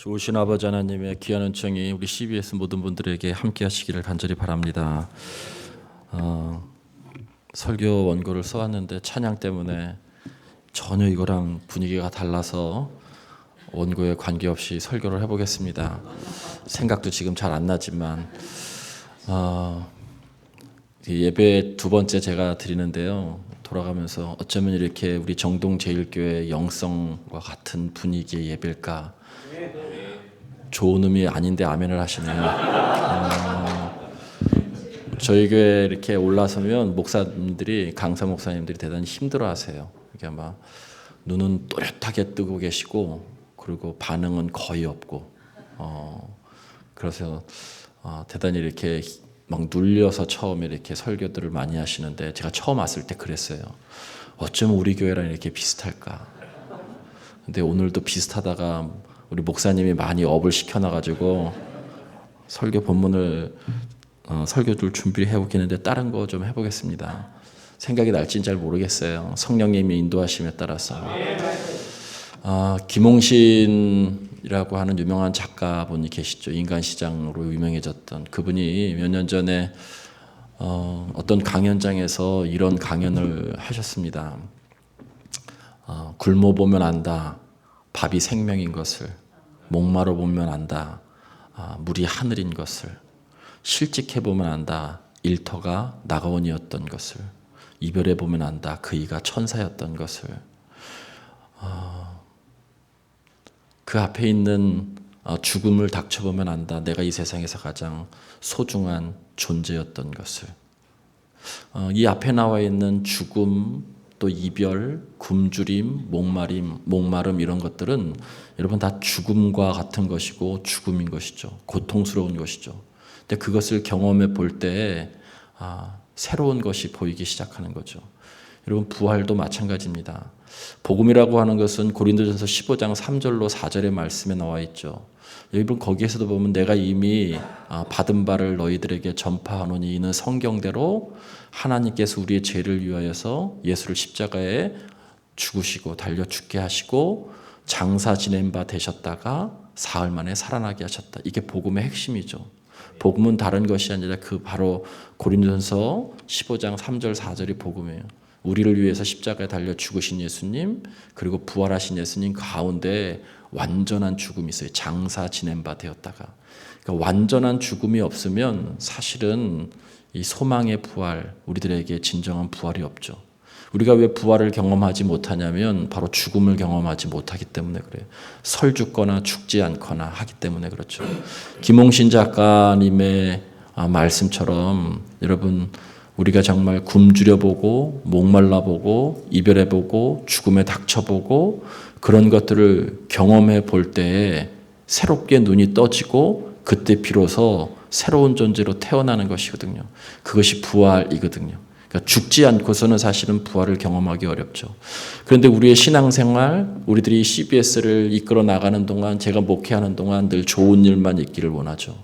좋으신 아버지 하나님의 귀한 은총이 우리 CBS 모든 분들에게 함께 하시기를 간절히 바랍니다. 설교 원고를 써왔는데 찬양 때문에 전혀 이거랑 분위기가 달라서 원고에 관계없이 설교를 해보겠습니다. 생각도 지금 잘 안 나지만 예배 두 번째 제가 드리는데요. 돌아가면서 어쩌면 이렇게 우리 정동제일교회 영성과 같은 분위기의 예배일까. 좋은 의미 아닌데 아멘을 하시네요. 저희 교회 이렇게 올라서면 목사님들이, 강사 목사님들이 대단히 힘들어하세요. 이게 아마 눈은 또렷하게 뜨고 계시고, 그리고 반응은 거의 없고, 그래서 대단히 이렇게 막 눌려서 처음에 이렇게 설교들을 많이 하시는데, 제가 처음 왔을 때 그랬어요. 어쩌면 우리 교회랑 이렇게 비슷할까. 근데 오늘도 비슷하다가 우리 목사님이 많이 업을 시켜놔가지고 설교 본문을 설교를 준비해 오기는데 다른 거 좀 해보겠습니다. 생각이 날지는 잘 모르겠어요. 성령님이 인도하심에 따라서. 김홍신이라고 하는 유명한 작가분이 계시죠. 인간시장으로 유명해졌던 그분이 몇 년 전에 어떤 강연장에서 이런 강연을 하셨습니다. 굶어 보면 안다. 밥이 생명인 것을. 목마르 보면 안다. 물이 하늘인 것을. 실직해 보면 안다. 일터가 나가원이었던 것을. 이별해 보면 안다. 그이가 천사였던 것을. 그 앞에 있는 죽음을 닥쳐보면 안다. 내가 이 세상에서 가장 소중한 존재였던 것을. 이 앞에 나와 있는 죽음, 또 이별, 굶주림, 목마름 이런 것들은 여러분 다 죽음과 같은 것이고 죽음인 것이죠. 고통스러운 것이죠. 근데 그것을 경험해 볼 때 새로운 것이 보이기 시작하는 거죠. 여러분 부활도 마찬가지입니다. 복음이라고 하는 것은 고린도전서 15장 3절로 4절의 말씀에 나와 있죠. 여러분 거기에서도 보면 내가 이미 받은 바를 너희들에게 전파하노니 이는 성경대로 하나님께서 우리의 죄를 위하여서 예수를 십자가에 죽으시고 달려 죽게 하시고 장사 지낸 바 되셨다가 사흘 만에 살아나게 하셨다. 이게 복음의 핵심이죠. 복음은 다른 것이 아니라 그 바로 고린도전서 15장 3절 4절이 복음이에요. 우리를 위해서 십자가에 달려 죽으신 예수님, 그리고 부활하신 예수님 가운데 완전한 죽음이 있어요. 장사 지낸 바 되었다가. 그러니까 완전한 죽음이 없으면 사실은 이 소망의 부활, 우리들에게 진정한 부활이 없죠. 우리가 왜 부활을 경험하지 못하냐면 바로 죽음을 경험하지 못하기 때문에 그래요. 설 죽거나 죽지 않거나 하기 때문에 그렇죠. 김홍신 작가님의 말씀처럼 여러분 우리가 정말 굶주려보고 목말라보고 이별해보고 죽음에 닥쳐보고 그런 것들을 경험해 볼 때에 새롭게 눈이 떠지고 그때 비로소 새로운 존재로 태어나는 것이거든요. 그것이 부활이거든요. 그러니까 죽지 않고서는 사실은 부활을 경험하기 어렵죠. 그런데 우리의 신앙생활, 우리들이 CBS를 이끌어 나가는 동안, 제가 목회하는 동안 늘 좋은 일만 있기를 원하죠.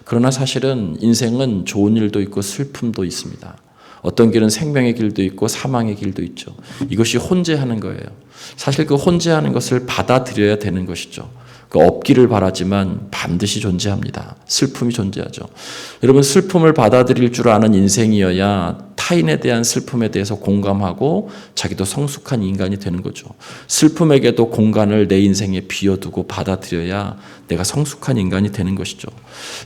그러나 사실은 인생은 좋은 일도 있고 슬픔도 있습니다. 어떤 길은 생명의 길도 있고 사망의 길도 있죠. 이것이 혼재하는 거예요. 사실 그 혼재하는 것을 받아들여야 되는 것이죠. 없기를 바라지만 반드시 존재합니다. 슬픔이 존재하죠. 여러분, 슬픔을 받아들일 줄 아는 인생이어야 타인에 대한 슬픔에 대해서 공감하고 자기도 성숙한 인간이 되는 거죠. 슬픔에게도 공간을 내 인생에 비워두고 받아들여야 내가 성숙한 인간이 되는 것이죠.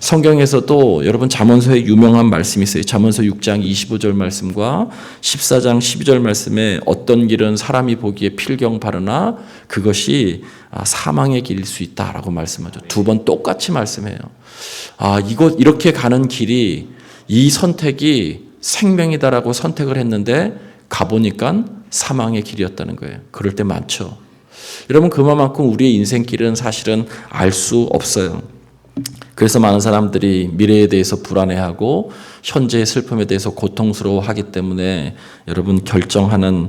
성경에서도 여러분 잠언서에 유명한 말씀이 있어요. 잠언서 6장 25절 말씀과 14장 12절 말씀에 어떤 길은 사람이 보기에 필경 바르나 그것이 사망의 길일 수 있다라고 말씀하죠. 두 번 똑같이 말씀해요. 이렇게 가는 길이, 이 선택이 생명이다라고 선택을 했는데 가보니까 사망의 길이었다는 거예요. 그럴 때 많죠. 여러분, 그만큼 우리의 인생길은 사실은 알 수 없어요. 그래서 많은 사람들이 미래에 대해서 불안해하고 현재의 슬픔에 대해서 고통스러워하기 때문에 여러분 결정하는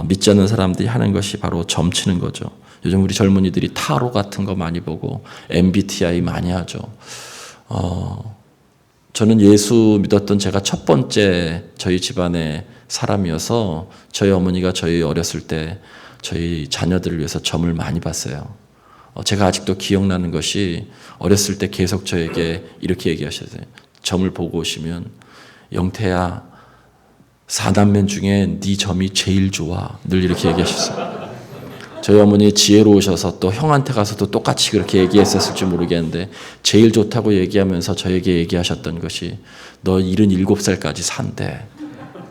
믿지 않는 사람들이 하는 것이 바로 점치는 거죠. 요즘 우리 젊은이들이 타로 같은 거 많이 보고 MBTI 많이 하죠. 저는 예수 믿었던 제가 첫 번째 저희 집안의 사람이어서 저희 어머니가 저희 어렸을 때 저희 자녀들을 위해서 점을 많이 봤어요. 제가 아직도 기억나는 것이 어렸을 때 계속 저에게 이렇게 얘기하셨어요. 점을 보고 오시면 영태야, 4남매 중에 네 점이 제일 좋아. 늘 이렇게 얘기하셨어요. 저희 어머니 지혜로우셔서 또 형한테 가서도 똑같이 그렇게 얘기했었을지 모르겠는데 제일 좋다고 얘기하면서 저에게 얘기하셨던 것이 너 77살까지 산대.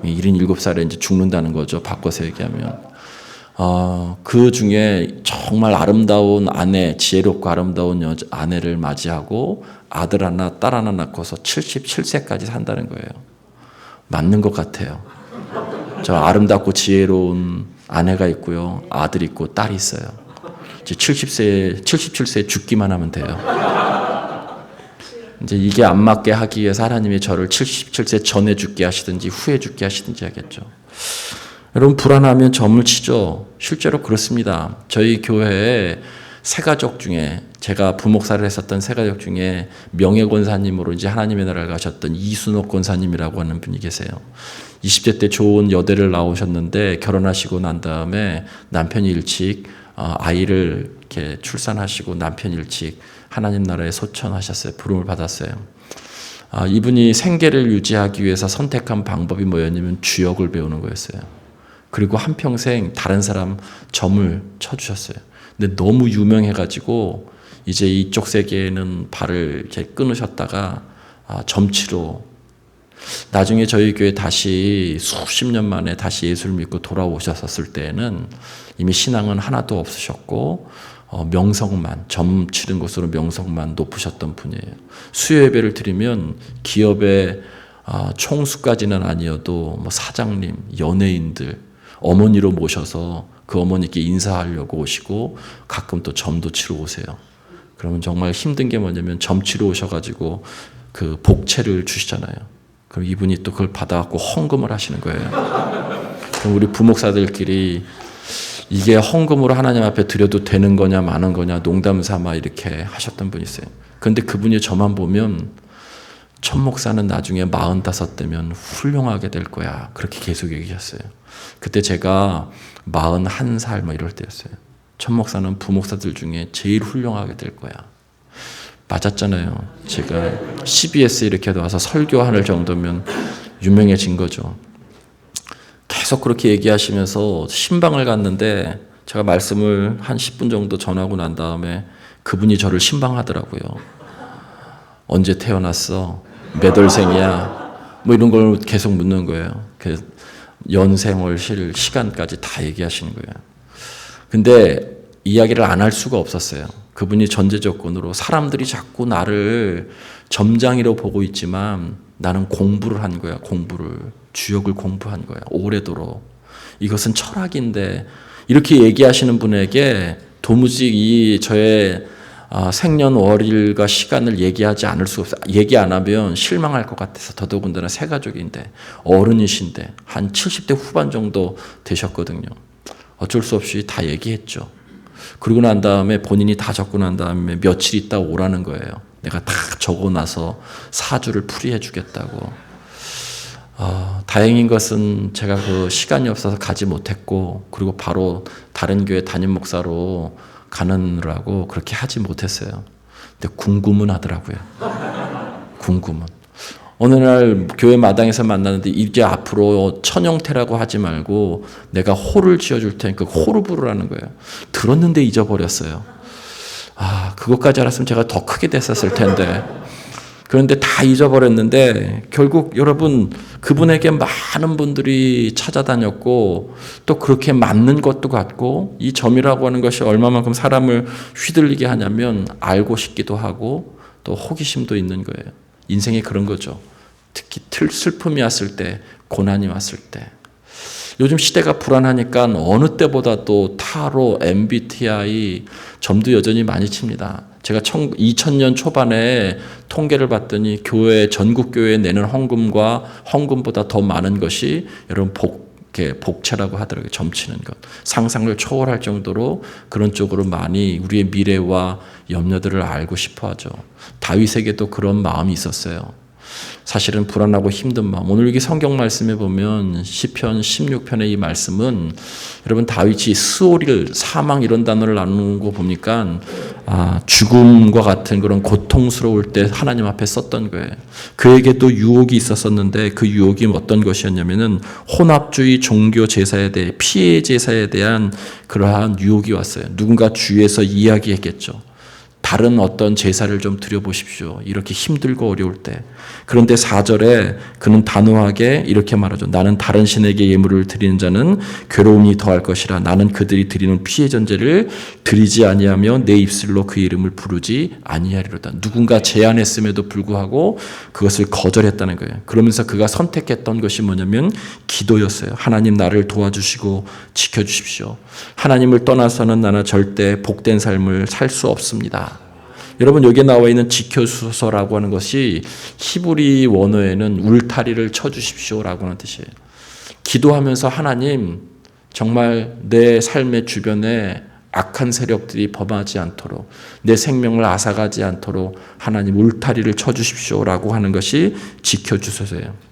77살에 이제 죽는다는 거죠. 바꿔서 얘기하면. 그 중에 정말 아름다운 아내, 지혜롭고 아름다운 아내를 맞이하고 아들 하나, 딸 하나 낳고서 77세까지 산다는 거예요. 맞는 것 같아요. 저 아름답고 지혜로운 아내가 있고요. 아들 있고 딸이 있어요. 이제 77세에 죽기만 하면 돼요. 이제 이게 안 맞게 하기 위해서 하나님이 저를 77세 전에 죽게 하시든지 후에 죽게 하시든지 하겠죠. 여러분, 불안하면 점을 치죠. 실제로 그렇습니다. 저희 교회에 새가족 중에, 제가 부목사를 했었던 새가족 중에 명예권사님으로 이제 하나님의 나라를 가셨던 이순옥 권사님이라고 하는 분이 계세요. 20대 때 좋은 여대를 나오셨는데 결혼하시고 난 다음에 남편이 일찍 아이를 이렇게 출산하시고 남편 일찍 하나님 나라에 소천하셨어요. 부름을 받았어요. 이분이 생계를 유지하기 위해서 선택한 방법이 뭐였냐면 주역을 배우는 거였어요. 그리고 한평생 다른 사람 점을 쳐주셨어요. 근데 너무 유명해가지고 이제 이쪽 세계에는 발을 이렇게 끊으셨다가 점치로 나중에 저희 교회 다시 수십 년 만에 다시 예수를 믿고 돌아오셨을 때에는 이미 신앙은 하나도 없으셨고 명성만, 점 치는 것으로 명성만 높으셨던 분이에요. 수요 예배를 드리면 기업의 총수까지는 아니어도 뭐 사장님, 연예인들 어머니로 모셔서 그 어머니께 인사하려고 오시고 가끔 또 점도 치러 오세요. 그러면 정말 힘든 게 뭐냐면 점 치러 오셔가지고 그 복채를 주시잖아요. 그럼 이분이 또 그걸 받아갖고 헌금을 하시는 거예요. 그럼 우리 부목사들끼리 이게 헌금으로 하나님 앞에 드려도 되는 거냐 마는 거냐 농담 삼아 이렇게 하셨던 분이 있어요. 그런데 그분이 저만 보면 천 목사는 나중에 45되면 훌륭하게 될 거야. 그렇게 계속 얘기하셨어요. 그때 제가 41살 뭐 이럴 때였어요. 천 목사는 부목사들 중에 제일 훌륭하게 될 거야. 맞았잖아요. 제가 CBS 이렇게 와서 설교하는 정도면 유명해진 거죠. 계속 그렇게 얘기하시면서 신방을 갔는데 제가 말씀을 한 10분 정도 전하고 난 다음에 그분이 저를 신방하더라고요. 언제 태어났어? 몇 월생이야? 뭐 이런 걸 계속 묻는 거예요. 연생월 시간까지 다 얘기하시는 거예요. 근데 이야기를 안 할 수가 없었어요. 그분이 전제 조건으로 사람들이 자꾸 나를 점장이라고 보고 있지만 나는 공부를 한 거야. 주역을 공부한 거야. 오래도록. 이것은 철학인데 이렇게 얘기하시는 분에게 도무지 저의 생년월일과 시간을 얘기하지 않을 수 없어요. 얘기 안 하면 실망할 것 같아서 더더군다나 새가족인데 어른이신데 한 70대 후반 정도 되셨거든요. 어쩔 수 없이 다 얘기했죠. 그러고 난 다음에 본인이 다 적고 난 다음에 며칠 있다 오라는 거예요. 내가 다 적어놔서 사주를 풀이해 주겠다고. 다행인 것은 제가 그 시간이 없어서 가지 못했고 그리고 바로 다른 교회 담임 목사로 가느라고 그렇게 하지 못했어요. 근데 궁금은 하더라고요. 궁금은. 어느 날 교회 마당에서 만났는데 이제 앞으로 천형태라고 하지 말고 내가 호를 지어줄 테니까 호를 부르라는 거예요. 들었는데 잊어버렸어요. 그것까지 알았으면 제가 더 크게 됐었을 텐데. 그런데 다 잊어버렸는데 결국 여러분 그분에게 많은 분들이 찾아다녔고 또 그렇게 맞는 것도 같고 이 점이라고 하는 것이 얼마만큼 사람을 휘둘리게 하냐면 알고 싶기도 하고 또 호기심도 있는 거예요. 인생이 그런 거죠. 특히 슬픔이 왔을 때, 고난이 왔을 때. 요즘 시대가 불안하니까 어느 때보다도 타로, MBTI 점도 여전히 많이 칩니다. 제가 2000년 초반에 통계를 봤더니 전국 교회에 내는 헌금과 헌금보다 더 많은 것이 여러분 복채라고 하더라고요. 점치는 것. 상상을 초월할 정도로 그런 쪽으로 많이 우리의 미래와 염려들을 알고 싶어 하죠. 다윗에게도 그런 마음이 있었어요. 사실은 불안하고 힘든 마음. 오늘 여기 성경 말씀에 보면 시편 16편의 이 말씀은 여러분 다윗이 스오릴 사망 이런 단어를 나누는 거 보니까 죽음과 같은 그런 고통스러울 때 하나님 앞에 썼던 거예요. 그에게도 유혹이 있었었는데 그 유혹이 어떤 것이었냐면은 혼합주의 종교 제사에 대해 피해 제사에 대한 그러한 유혹이 왔어요. 누군가 주위에서 이야기했겠죠. 다른 어떤 제사를 좀 드려보십시오. 이렇게 힘들고 어려울 때. 그런데 4절에 그는 단호하게 이렇게 말하죠. 나는 다른 신에게 예물을 드리는 자는 괴로움이 더할 것이라. 나는 그들이 드리는 피해 전제를 드리지 아니하며 내 입술로 그 이름을 부르지 아니하리로다. 누군가 제안했음에도 불구하고 그것을 거절했다는 거예요. 그러면서 그가 선택했던 것이 뭐냐면 기도였어요. 하나님 나를 도와주시고 지켜주십시오. 하나님을 떠나서는 나는 절대 복된 삶을 살 수 없습니다. 여러분 여기에 나와 있는 지켜주소서라고 하는 것이 히브리 원어에는 울타리를 쳐주십시오라고 하는 뜻이에요. 기도하면서 하나님 정말 내 삶의 주변에 악한 세력들이 범하지 않도록 내 생명을 앗아가지 않도록 하나님 울타리를 쳐주십시오라고 하는 것이 지켜주소서예요.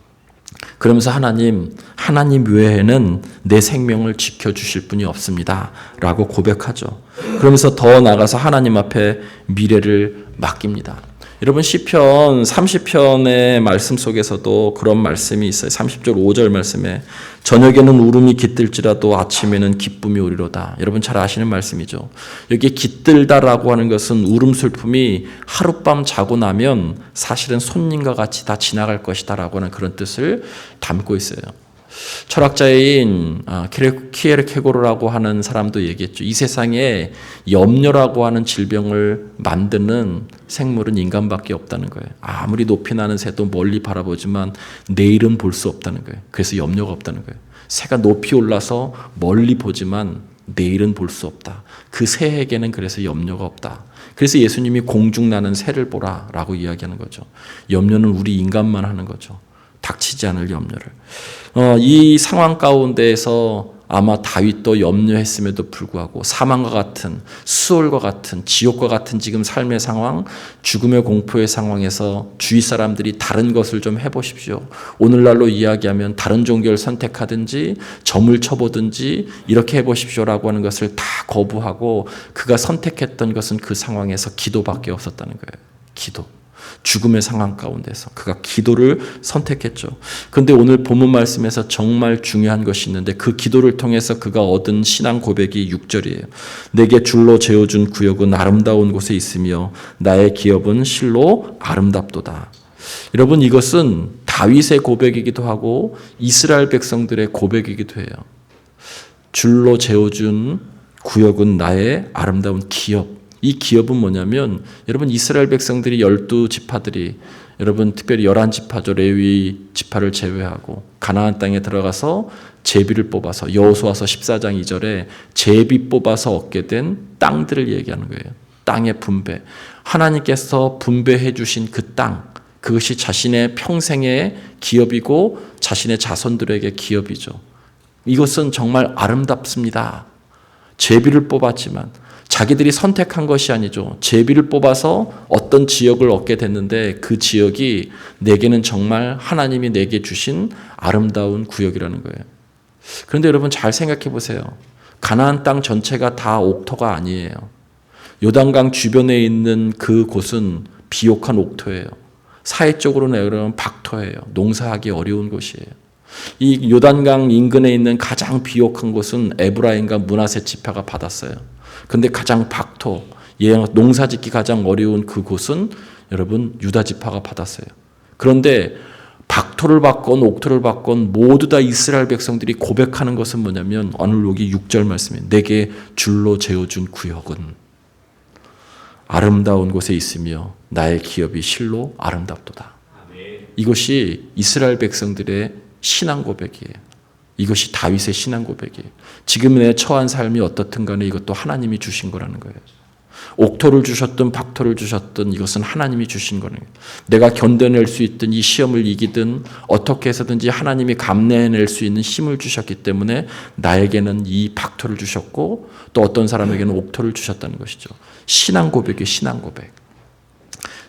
그러면서 하나님 외에는 내 생명을 지켜주실 분이 없습니다 라고 고백하죠. 그러면서 더 나아가서 하나님 앞에 미래를 맡깁니다. 여러분 시편 30편의 말씀 속에서도 그런 말씀이 있어요. 30절 5절 말씀에 저녁에는 울음이 깃들지라도 아침에는 기쁨이 오리로다. 여러분 잘 아시는 말씀이죠. 여기 깃들다라고 하는 것은 울음 슬픔이 하룻밤 자고 나면 사실은 손님과 같이 다 지나갈 것이다 라고 하는 그런 뜻을 담고 있어요. 철학자인 키에르케고르라고 하는 사람도 얘기했죠. 이 세상에 염려라고 하는 질병을 만드는 생물은 인간밖에 없다는 거예요. 아무리 높이 나는 새도 멀리 바라보지만 내일은 볼 수 없다는 거예요. 그래서 염려가 없다는 거예요. 새가 높이 올라서 멀리 보지만 내일은 볼 수 없다. 그 새에게는 그래서 염려가 없다. 그래서 예수님이 공중나는 새를 보라 라고 이야기하는 거죠. 염려는 우리 인간만 하는 거죠. 닥치지 않을 염려를. 이 상황 가운데에서 아마 다윗도 염려했음에도 불구하고 사망과 같은 수월과 같은 지옥과 같은 지금 삶의 상황, 죽음의 공포의 상황에서 주위 사람들이 다른 것을 좀 해보십시오. 오늘날로 이야기하면 다른 종교를 선택하든지 점을 쳐보든지 이렇게 해보십시오라고 하는 것을 다 거부하고 그가 선택했던 것은 그 상황에서 기도밖에 없었다는 거예요. 기도. 죽음의 상황 가운데서 그가 기도를 선택했죠. 그런데 오늘 본문 말씀에서 정말 중요한 것이 있는데 그 기도를 통해서 그가 얻은 신앙 고백이 6절이에요. 내게 줄로 재어준 구역은 아름다운 곳에 있으며 나의 기업은 실로 아름답도다. 여러분 이것은 다윗의 고백이기도 하고 이스라엘 백성들의 고백이기도 해요. 줄로 재어준 구역은 나의 아름다운 기업. 이 기업은 뭐냐면 여러분 이스라엘 백성들이 12지파들이 여러분 특별히 11지파죠. 레위 지파를 제외하고 가나안 땅에 들어가서 제비를 뽑아서 여호수아서 14장 2절에 제비 뽑아서 얻게 된 땅들을 얘기하는 거예요. 땅의 분배. 하나님께서 분배해 주신 그 땅, 그것이 자신의 평생의 기업이고 자신의 자손들에게 기업이죠. 이것은 정말 아름답습니다. 제비를 뽑았지만 자기들이 선택한 것이 아니죠. 제비를 뽑아서 어떤 지역을 얻게 됐는데 그 지역이 내게는 정말 하나님이 내게 주신 아름다운 구역이라는 거예요. 그런데 여러분 잘 생각해 보세요. 가나안 땅 전체가 다 옥토가 아니에요. 요단강 주변에 있는 그 곳은 비옥한 옥토예요. 사회적으로 내려면 박토예요. 농사하기 어려운 곳이에요. 이 요단강 인근에 있는 가장 비옥한 곳은 에브라임과 므낫세 지파가 받았어요. 근데 가장 박토, 농사짓기 가장 어려운 그 곳은 여러분 유다 지파가 받았어요. 그런데 박토를 받건 옥토를 받건 모두 다 이스라엘 백성들이 고백하는 것은 뭐냐면 오늘 여기 6절 말씀에 내게 줄로 재어준 구역은 아름다운 곳에 있으며 나의 기업이 실로 아름답도다. 이것이 이스라엘 백성들의 신앙 고백이에요. 이것이 다윗의 신앙 고백이에요. 지금 내 처한 삶이 어떻든 간에 이것도 하나님이 주신 거라는 거예요. 옥토를 주셨든 박토를 주셨든 이것은 하나님이 주신 거예요. 내가 견뎌낼 수 있든 이 시험을 이기든 어떻게 해서든지 하나님이 감내해낼 수 있는 힘을 주셨기 때문에 나에게는 이 박토를 주셨고 또 어떤 사람에게는 옥토를 주셨다는 것이죠. 신앙 고백이 신앙 고백.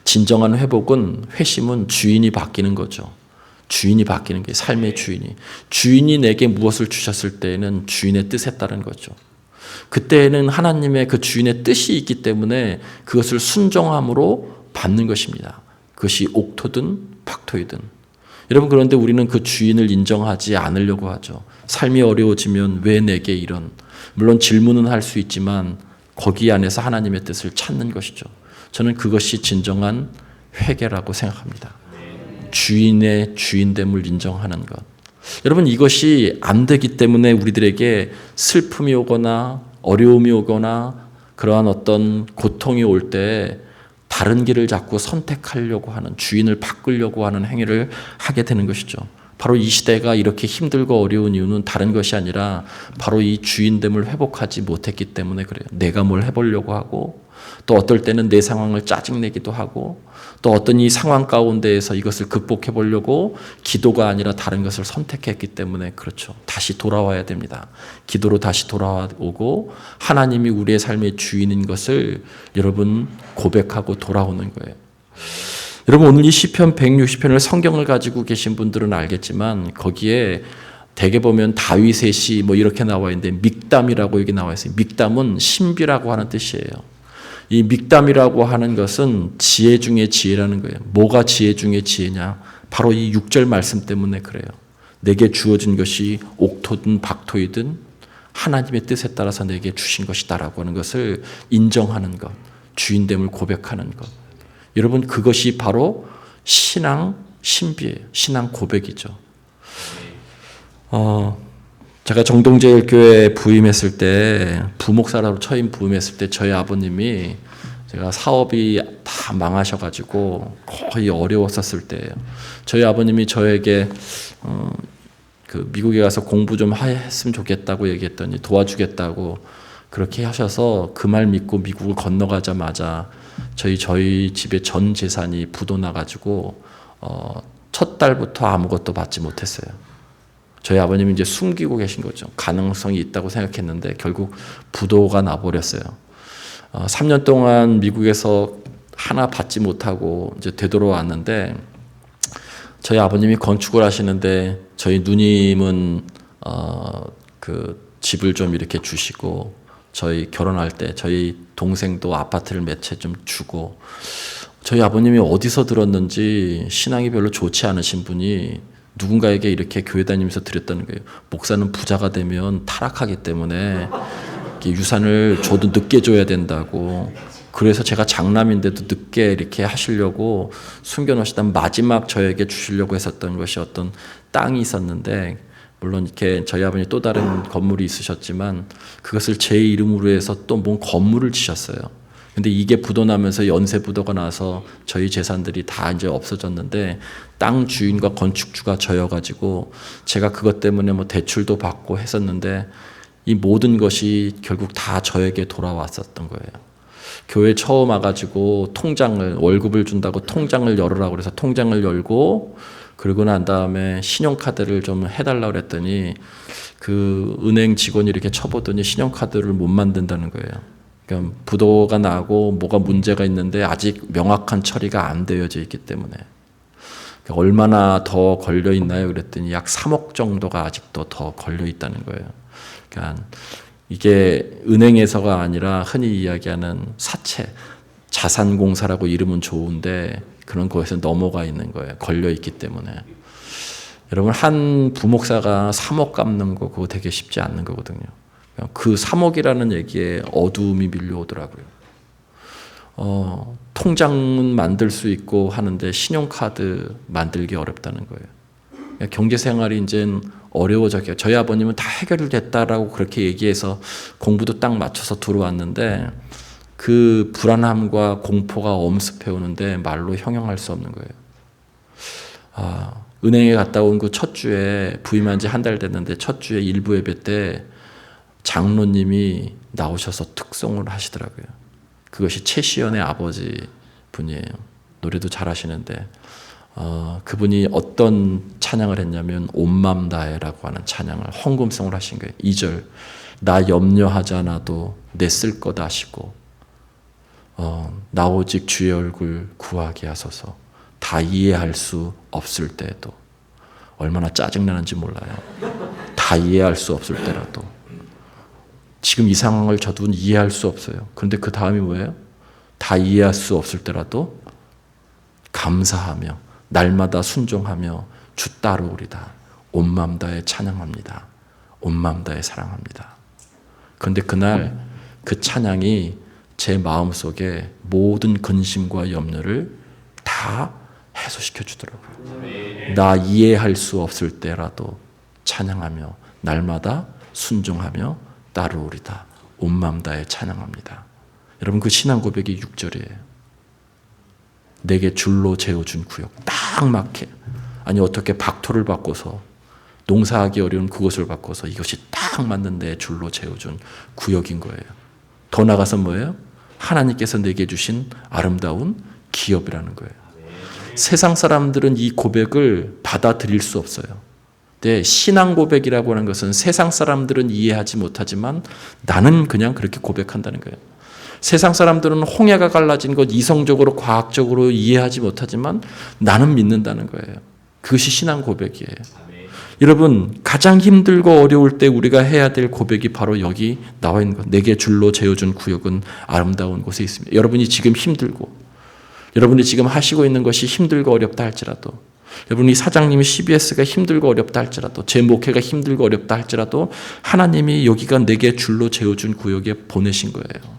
진정한 회복은 회심은 주인이 바뀌는 거죠. 주인이 바뀌는 게 삶의 주인이. 주인이 내게 무엇을 주셨을 때에는 주인의 뜻에 따른 거죠. 그때에는 하나님의 그 주인의 뜻이 있기 때문에 그것을 순종함으로 받는 것입니다. 그것이 옥토든 박토이든. 여러분 그런데 우리는 그 주인을 인정하지 않으려고 하죠. 삶이 어려워지면 왜 내게 이런. 물론 질문은 할 수 있지만 거기 안에서 하나님의 뜻을 찾는 것이죠. 저는 그것이 진정한 회개라고 생각합니다. 주인의 주인됨을 인정하는 것. 여러분 이것이 안 되기 때문에 우리들에게 슬픔이 오거나 어려움이 오거나 그러한 어떤 고통이 올 때 다른 길을 자꾸 선택하려고 하는 주인을 바꾸려고 하는 행위를 하게 되는 것이죠. 바로 이 시대가 이렇게 힘들고 어려운 이유는 다른 것이 아니라 바로 이 주인됨을 회복하지 못했기 때문에 그래요. 내가 뭘 해보려고 하고 또 어떨 때는 내 상황을 짜증내기도 하고 또 어떤 이 상황 가운데에서 이것을 극복해 보려고 기도가 아니라 다른 것을 선택했기 때문에 그렇죠. 다시 돌아와야 됩니다. 기도로 다시 돌아오고 하나님이 우리의 삶의 주인인 것을 여러분 고백하고 돌아오는 거예요. 여러분 오늘 이 시편 160편을 성경을 가지고 계신 분들은 알겠지만 거기에 대개 보면 다윗의 시 뭐 이렇게 나와 있는데 믹담이라고 여기 나와 있어요. 믹담은 신비라고 하는 뜻이에요. 이 믹담이라고 하는 것은 지혜 중의 지혜라는 거예요. 뭐가 지혜 중의 지혜냐? 바로 이 6절 말씀 때문에 그래요. 내게 주어진 것이 옥토든 박토이든 하나님의 뜻에 따라서 내게 주신 것이다라고 하는 것을 인정하는 것, 주인됨을 고백하는 것. 여러분 그것이 바로 신앙 신비예요. 신앙 고백이죠. 제가 정동제일교회 부임했을 때 부목사로 처임 부임했을 때 저희 아버님이 제가 사업이 다 망하셔가지고 거의 어려웠었을 때예요. 저희 아버님이 저에게 그 미국에 가서 공부 좀 했으면 좋겠다고 얘기했더니 도와주겠다고 그렇게 하셔서 그 말 믿고 미국을 건너가자마자 저희 집에 전 재산이 부도 나가지고 첫 달부터 아무것도 받지 못했어요. 저희 아버님이 이제 숨기고 계신 거죠. 가능성이 있다고 생각했는데 결국 부도가 나버렸어요. 3년 동안 미국에서 하나 받지 못하고 이제 되돌아왔는데 저희 아버님이 건축을 하시는데 저희 누님은 그 집을 좀 이렇게 주시고 저희 결혼할 때 저희 동생도 아파트를 몇 채 좀 주고 저희 아버님이 어디서 들었는지 신앙이 별로 좋지 않으신 분이 누군가에게 이렇게 교회 다니면서 드렸다는 거예요. 목사는 부자가 되면 타락하기 때문에 유산을 줘도 늦게 줘야 된다고. 그래서 제가 장남인데도 늦게 이렇게 하시려고 숨겨놓으시던 마지막 저에게 주시려고 했었던 것이 어떤 땅이 있었는데 물론 이렇게 저희 아버님이 또 다른 건물이 있으셨지만 그것을 제 이름으로 해서 또 뭔 건물을 지셨어요. 근데 이게 부도나면서 연쇄 부도가 나서 저희 재산들이 다 이제 없어졌는데 땅 주인과 건축주가 저여가지고 제가 그것 때문에 뭐 대출도 받고 했었는데 이 모든 것이 결국 다 저에게 돌아왔었던 거예요. 교회 처음 와가지고 통장을 월급을 준다고 통장을 열으라고 그래서 통장을 열고 그러고 난 다음에 신용카드를 좀 해달라고 그랬더니 그 은행 직원이 이렇게 쳐보더니 신용카드를 못 만든다는 거예요. 그러니까 부도가 나고 뭐가 문제가 있는데 아직 명확한 처리가 안 되어져 있기 때문에 그러니까 얼마나 더 걸려 있나요? 그랬더니 약 3억 정도가 아직도 더 걸려 있다는 거예요. 그러니까 이게 은행에서가 아니라 흔히 이야기하는 사채, 자산공사라고 이름은 좋은데 그런 거에서 넘어가 있는 거예요. 걸려 있기 때문에. 여러분, 한 부목사가 3억 갚는 거 그거 되게 쉽지 않는 거거든요. 그 3억이라는 얘기에 어두움이 밀려오더라고요. 통장은 만들 수 있고 하는데 신용카드 만들기 어렵다는 거예요. 경제생활이 이제는 어려워졌어요. 저희 아버님은 다 해결됐다라고 그렇게 얘기해서 공부도 딱 맞춰서 들어왔는데 그 불안함과 공포가 엄습해 오는데 말로 형용할 수 없는 거예요. 은행에 갔다 온 그 첫 주에 부임한 지 한 달 됐는데 첫 주에 일부 예배 때 장로님이 나오셔서 특송을 하시더라고요. 그것이 최시연의 아버지 분이에요. 노래도 잘하시는데 그분이 어떤 찬양을 했냐면 온맘 다해라고 하는 찬양을 헌금송을 하신 거예요. 2절 나 염려하지 않아도 내 쓸 것 아시고 나 오직 주의 얼굴 구하게 하소서. 다 이해할 수 없을 때에도 얼마나 짜증나는지 몰라요. 다 이해할 수 없을 때라도 지금 이 상황을 저도 이해할 수 없어요. 그런데 그 다음이 뭐예요? 다 이해할 수 없을 때라도 감사하며 날마다 순종하며 주 따르오리다. 온 맘 다해 찬양합니다. 온 맘 다해 사랑합니다. 그런데 그날 그 찬양이 제 마음속에 모든 근심과 염려를 다 해소시켜 주더라고요. 나 이해할 수 없을 때라도 찬양하며 날마다 순종하며 따르오리다. 온 맘 다해 찬양합니다. 여러분, 그 신앙 고백이 6절이에요. 내게 줄로 재어준 구역. 딱 맞게. 아니 어떻게 박토를 바꿔서 농사하기 어려운 그것을 바꿔서 이것이 딱 맞는데 줄로 재어준 구역인 거예요. 더 나가서 뭐예요? 하나님께서 내게 주신 아름다운 기업이라는 거예요. 세상 사람들은 이 고백을 받아들일 수 없어요. 근데 신앙 고백이라고 하는 것은 세상 사람들은 이해하지 못하지만 나는 그냥 그렇게 고백한다는 거예요. 세상 사람들은 홍해가 갈라진 것 이성적으로 과학적으로 이해하지 못하지만 나는 믿는다는 거예요. 그것이 신앙 고백이에요. 여러분, 가장 힘들고 어려울 때 우리가 해야 될 고백이 바로 여기 나와 있는 것. 내게 줄로 재어준 구역은 아름다운 곳에 있습니다. 여러분이 지금 힘들고 여러분이 지금 하시고 있는 것이 힘들고 어렵다 할지라도 여러분이 사장님이 CBS가 힘들고 어렵다 할지라도 제 목회가 힘들고 어렵다 할지라도 하나님이 여기가 내게 줄로 재어준 구역에 보내신 거예요.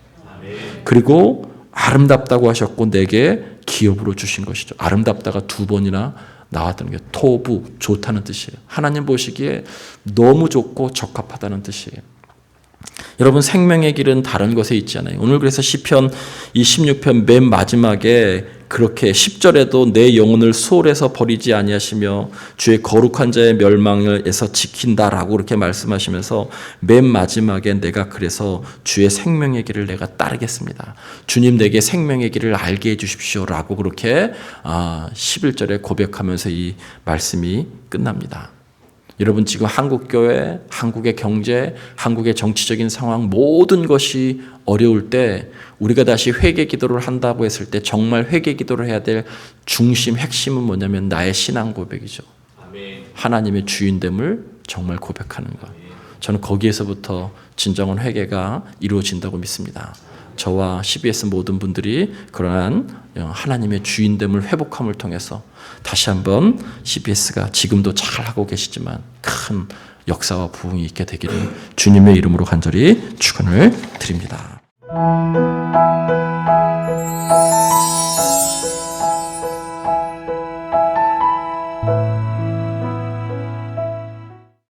그리고 아름답다고 하셨고 내게 기업으로 주신 것이죠. 아름답다가 2번이나 나왔다는 게 토부, 좋다는 뜻이에요. 하나님 보시기에 너무 좋고 적합하다는 뜻이에요. 여러분, 생명의 길은 다른 것에 있잖아요. 오늘 그래서 시편 이 16편 맨 마지막에 그렇게 10절에도 내 영혼을 수월해서 버리지 아니하시며 주의 거룩한 자의 멸망에서 지킨다라고 그렇게 말씀하시면서 맨 마지막에 내가 그래서 주의 생명의 길을 내가 따르겠습니다. 주님 내게 생명의 길을 알게 해 주십시오라고 그렇게 11절에 고백하면서 이 말씀이 끝납니다. 여러분, 지금 한국교회, 한국의 경제, 한국의 정치적인 상황 모든 것이 어려울 때 우리가 다시 회개 기도를 한다고 했을 때 정말 회개 기도를 해야 될 중심, 핵심은 뭐냐면 나의 신앙 고백이죠. 하나님의 주인됨을 정말 고백하는 것. 저는 거기에서부터 진정한 회개가 이루어진다고 믿습니다. 저와 CBS 모든 분들이 그러한 하나님의 주인됨을 회복함을 통해서 다시 한번 CBS가 지금도 잘하고 계시지만 큰 역사와 부흥이 있게 되기를 주님의 이름으로 간절히 축원을 드립니다.